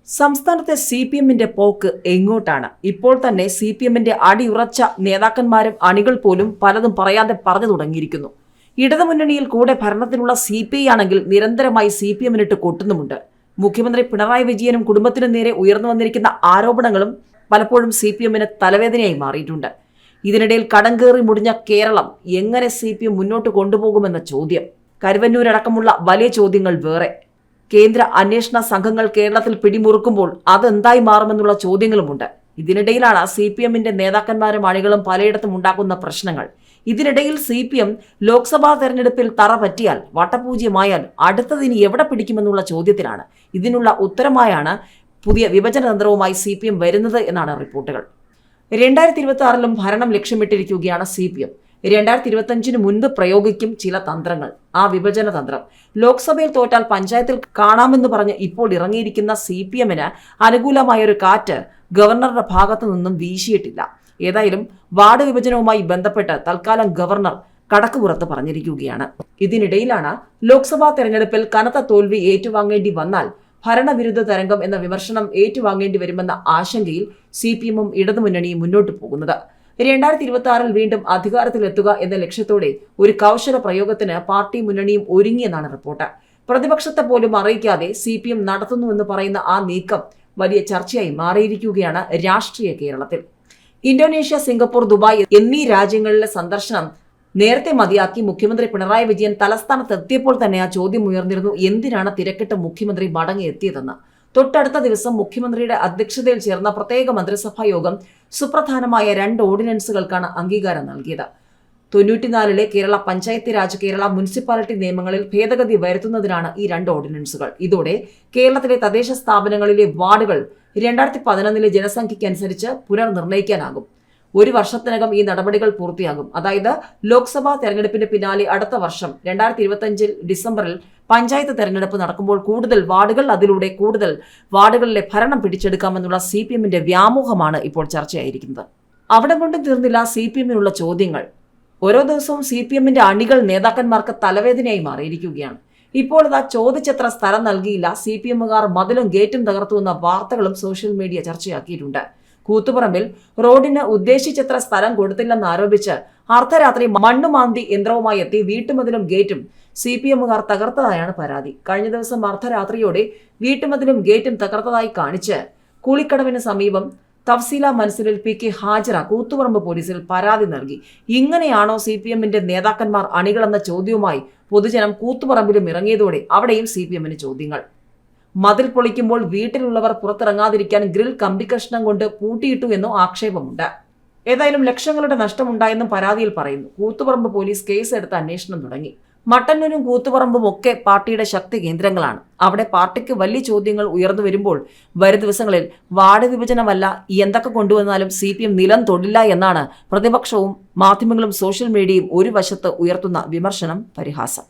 സംസ്ഥാനത്തെ CPM-ന്റെ പോക്ക് എങ്ങോട്ടാണ്? ഇപ്പോൾ തന്നെ CPM-ന്റെ അടിയുറച്ച നേതാക്കന്മാരും അണികൾ പോലും പലതും പറയാതെ പറഞ്ഞു തുടങ്ങിയിരിക്കുന്നു. ഇടതുമുന്നണിയിൽ കൂടെ ഭരണത്തിലുള്ള CPI ആണെങ്കിൽ നിരന്തരമായി CPM-നിട്ട് കൊട്ടുന്നുമുണ്ട്. മുഖ്യമന്ത്രി പിണറായി വിജയനും കുടുംബത്തിനും നേരെ ഉയർന്നു വന്നിരിക്കുന്ന ആരോപണങ്ങളും പലപ്പോഴും CPM-ന് തലവേദനയായി മാറിയിട്ടുണ്ട്. ഇതിനിടയിൽ കടം കയറി മുടിഞ്ഞ കേരളം എങ്ങനെ CPM മുന്നോട്ട് കൊണ്ടുപോകുമെന്ന ചോദ്യം, കരുവന്നൂരടക്കമുള്ള വലിയ ചോദ്യങ്ങൾ വേറെ. കേന്ദ്ര അന്വേഷണ സംഘങ്ങൾ കേരളത്തിൽ പിടിമുറുക്കുമ്പോൾ അതെന്തായി മാറുമെന്നുള്ള ചോദ്യങ്ങളുമുണ്ട്. ഇതിനിടയിലാണ് CPM-ന്റെ നേതാക്കന്മാരും അണികളും പലയിടത്തും ഉണ്ടാക്കുന്ന പ്രശ്നങ്ങൾ. ഇതിനിടയിൽ CPM ലോക്സഭാ തെരഞ്ഞെടുപ്പിൽ തറ പറ്റിയാൽ, വട്ടപൂജ്യമായാൽ അടുത്തതിന് എവിടെ പിടിക്കുമെന്നുള്ള ചോദ്യത്തിലാണ്. ഇതിനുള്ള ഉത്തരമായാണ് പുതിയ വിഭജന തന്ത്രവുമായി CPM വരുന്നത് എന്നാണ് റിപ്പോർട്ടുകൾ. 2026-ലും ഭരണം ലക്ഷ്യമിട്ടിരിക്കുകയാണ് CPM. 2025-ന് മുൻപ് പ്രയോഗിക്കും ചില തന്ത്രങ്ങൾ. ആ വിഭജന തന്ത്രം ലോക്സഭയിൽ തോറ്റാൽ പഞ്ചായത്തിൽ കാണാമെന്ന് പറഞ്ഞ് ഇപ്പോൾ ഇറങ്ങിയിരിക്കുന്ന CPM-ന് അനുകൂലമായൊരു കാറ്റ് ഗവർണറുടെ ഭാഗത്തു നിന്നും വീശിയിട്ടില്ല. ഏതായാലും വാർഡ് വിഭജനവുമായി ബന്ധപ്പെട്ട് തൽക്കാലം ഗവർണർ കടക്കുപുറത്ത് പറഞ്ഞിരിക്കുകയാണ്. ഇതിനിടയിലാണ് ലോക്സഭാ തെരഞ്ഞെടുപ്പിൽ കനത്ത തോൽവി ഏറ്റുവാങ്ങേണ്ടി വന്നാൽ ഭരണവിരുദ്ധ തരംഗം എന്ന വിമർശനം ഏറ്റുവാങ്ങേണ്ടി വരുമെന്ന ആശങ്കയിൽ CPM-ഉം ഇടതുമുന്നണിയും മുന്നോട്ട് പോകുന്നത്. 2026-ൽ വീണ്ടും അധികാരത്തിലെത്തുക എന്ന ലക്ഷ്യത്തോടെ ഒരു കൗശല പ്രയോഗത്തിന് പാർട്ടി മുന്നണിയും ഒരുങ്ങിയെന്നാണ് റിപ്പോർട്ട്. പ്രതിപക്ഷത്തെ പോലും അറിയിക്കാതെ CPM നടത്തുന്നുവെന്ന് പറയുന്ന ആ നീക്കം വലിയ ചർച്ചയായി മാറിയിരിക്കുകയാണ് രാഷ്ട്രീയ കേരളത്തിൽ. ഇന്തോനേഷ്യ, സിംഗപ്പൂർ, ദുബായ് എന്നീ രാജ്യങ്ങളിലെ സന്ദർശനം നേരത്തെ മതിയാക്കി മുഖ്യമന്ത്രി പിണറായി വിജയൻ തലസ്ഥാനത്തെത്തിയപ്പോൾ തന്നെ ആ ചോദ്യം ഉയർന്നിരുന്നു: എന്തിനാണ് തിരക്കിട്ട് മുഖ്യമന്ത്രി മടങ്ങിയെത്തിയതെന്ന്. തൊട്ടടുത്ത ദിവസം മുഖ്യമന്ത്രിയുടെ അധ്യക്ഷതയിൽ ചേർന്ന പ്രത്യേക മന്ത്രിസഭാ യോഗം സുപ്രധാനമായ 2 ഓർഡിനൻസുകൾക്കാണ് അംഗീകാരം നൽകിയത്. 94-ലെ കേരള പഞ്ചായത്ത് രാജ്, കേരള മുനിസിപ്പാലിറ്റി നിയമങ്ങളിൽ ഭേദഗതി വരുത്തുന്നതിനാണ് ഈ 2 ഓർഡിനൻസുകൾ. ഇതോടെ കേരളത്തിലെ തദ്ദേശ സ്ഥാപനങ്ങളിലെ വാർഡുകൾ 2011-ലെ ജനസംഖ്യയ്ക്കനുസരിച്ച് പുനർനിർണ്ണയിക്കാനാകും. 1 വർഷത്തിനകം ഈ നടപടികൾ പൂർത്തിയാകും. അതായത് ലോക്സഭാ തെരഞ്ഞെടുപ്പിന് പിന്നാലെ അടുത്ത വർഷം 2025 ഡിസംബറിൽ പഞ്ചായത്ത് തെരഞ്ഞെടുപ്പ് നടക്കുമ്പോൾ കൂടുതൽ വാർഡുകൾ, അതിലൂടെ കൂടുതൽ വാർഡുകളിലെ ഭരണം പിടിച്ചെടുക്കാമെന്നുള്ള CPM-ന്റെ വ്യാമോഹമാണ് ഇപ്പോൾ ചർച്ചയായിരിക്കുന്നത്. അവിടെ കൊണ്ടും തീർന്നില്ല CPM-നുള്ള ചോദ്യങ്ങൾ. ഓരോ ദിവസവും CPM-ന്റെ അണികൾ നേതാക്കന്മാർക്ക് തലവേദനയായി മാറിയിരിക്കുകയാണ്. ഇപ്പോൾ ഇതാ ചോദിച്ചത്ര സ്ഥലം നൽകിയില്ല, CPM-കാർ മതിലും ഗേറ്റും തകർത്തുവെന്ന വാർത്തകളും സോഷ്യൽ മീഡിയ ചർച്ചയാക്കിയിട്ടുണ്ട്. കൂത്തുപറമ്പിൽ റോഡിന് ഉദ്ദേശിച്ചത്ര സ്ഥലം കൊടുത്തില്ലെന്നാരോപിച്ച് അർദ്ധരാത്രി മണ്ണുമാന്തി യന്ത്രവുമായി എത്തി വീട്ടുമതിലും ഗേറ്റും CPM-കാർ തകർത്തതായാണ് പരാതി. കഴിഞ്ഞ ദിവസം അർദ്ധരാത്രിയോടെ വീട്ടുമതിലും ഗേറ്റും തകർത്തതായി കാണിച്ച് കൂളിക്കടവിന് സമീപം തഫ്സീല മൻസിലിൽ PK ഹാജറ കൂത്തുപറമ്പ് പോലീസിൽ പരാതി നൽകി. ഇങ്ങനെയാണോ CPM-ന്റെ നേതാക്കന്മാർ അണികളെന്ന ചോദ്യവുമായി പൊതുജനം കൂത്തുപറമ്പിലും ഇറങ്ങിയതോടെ അവിടെയും CPM-ന് ചോദ്യങ്ങൾ. മതിൽ പൊളിക്കുമ്പോൾ വീട്ടിലുള്ളവർ പുറത്തിറങ്ങാതിരിക്കാൻ ഗ്രിൽ കമ്പിക്കഷ്ണം കൊണ്ട് പൂട്ടിയിട്ടു എന്നോ ആക്ഷേപമുണ്ട്. ഏതായാലും ലക്ഷങ്ങളുടെ നഷ്ടമുണ്ടായെന്നും പരാതിയിൽ പറയുന്നു. കൂത്തുപറമ്പ് പോലീസ് കേസെടുത്ത് അന്വേഷണം തുടങ്ങി. മട്ടന്നൂരും കൂത്തുപറമ്പും ഒക്കെ പാർട്ടിയുടെ ശക്തി കേന്ദ്രങ്ങളാണ്. അവിടെ പാർട്ടിക്ക് വലിയ ചോദ്യങ്ങൾ ഉയർന്നു വരുമ്പോൾ വരും ദിവസങ്ങളിൽ വാർഡ് വിഭജനമല്ല എന്തൊക്കെ കൊണ്ടുവന്നാലും CPM നിലം തൊടില്ല എന്നാണ് പ്രതിപക്ഷവും മാധ്യമങ്ങളും സോഷ്യൽ മീഡിയയും ഒരു വശത്ത് ഉയർത്തുന്ന വിമർശനം, പരിഹാസം.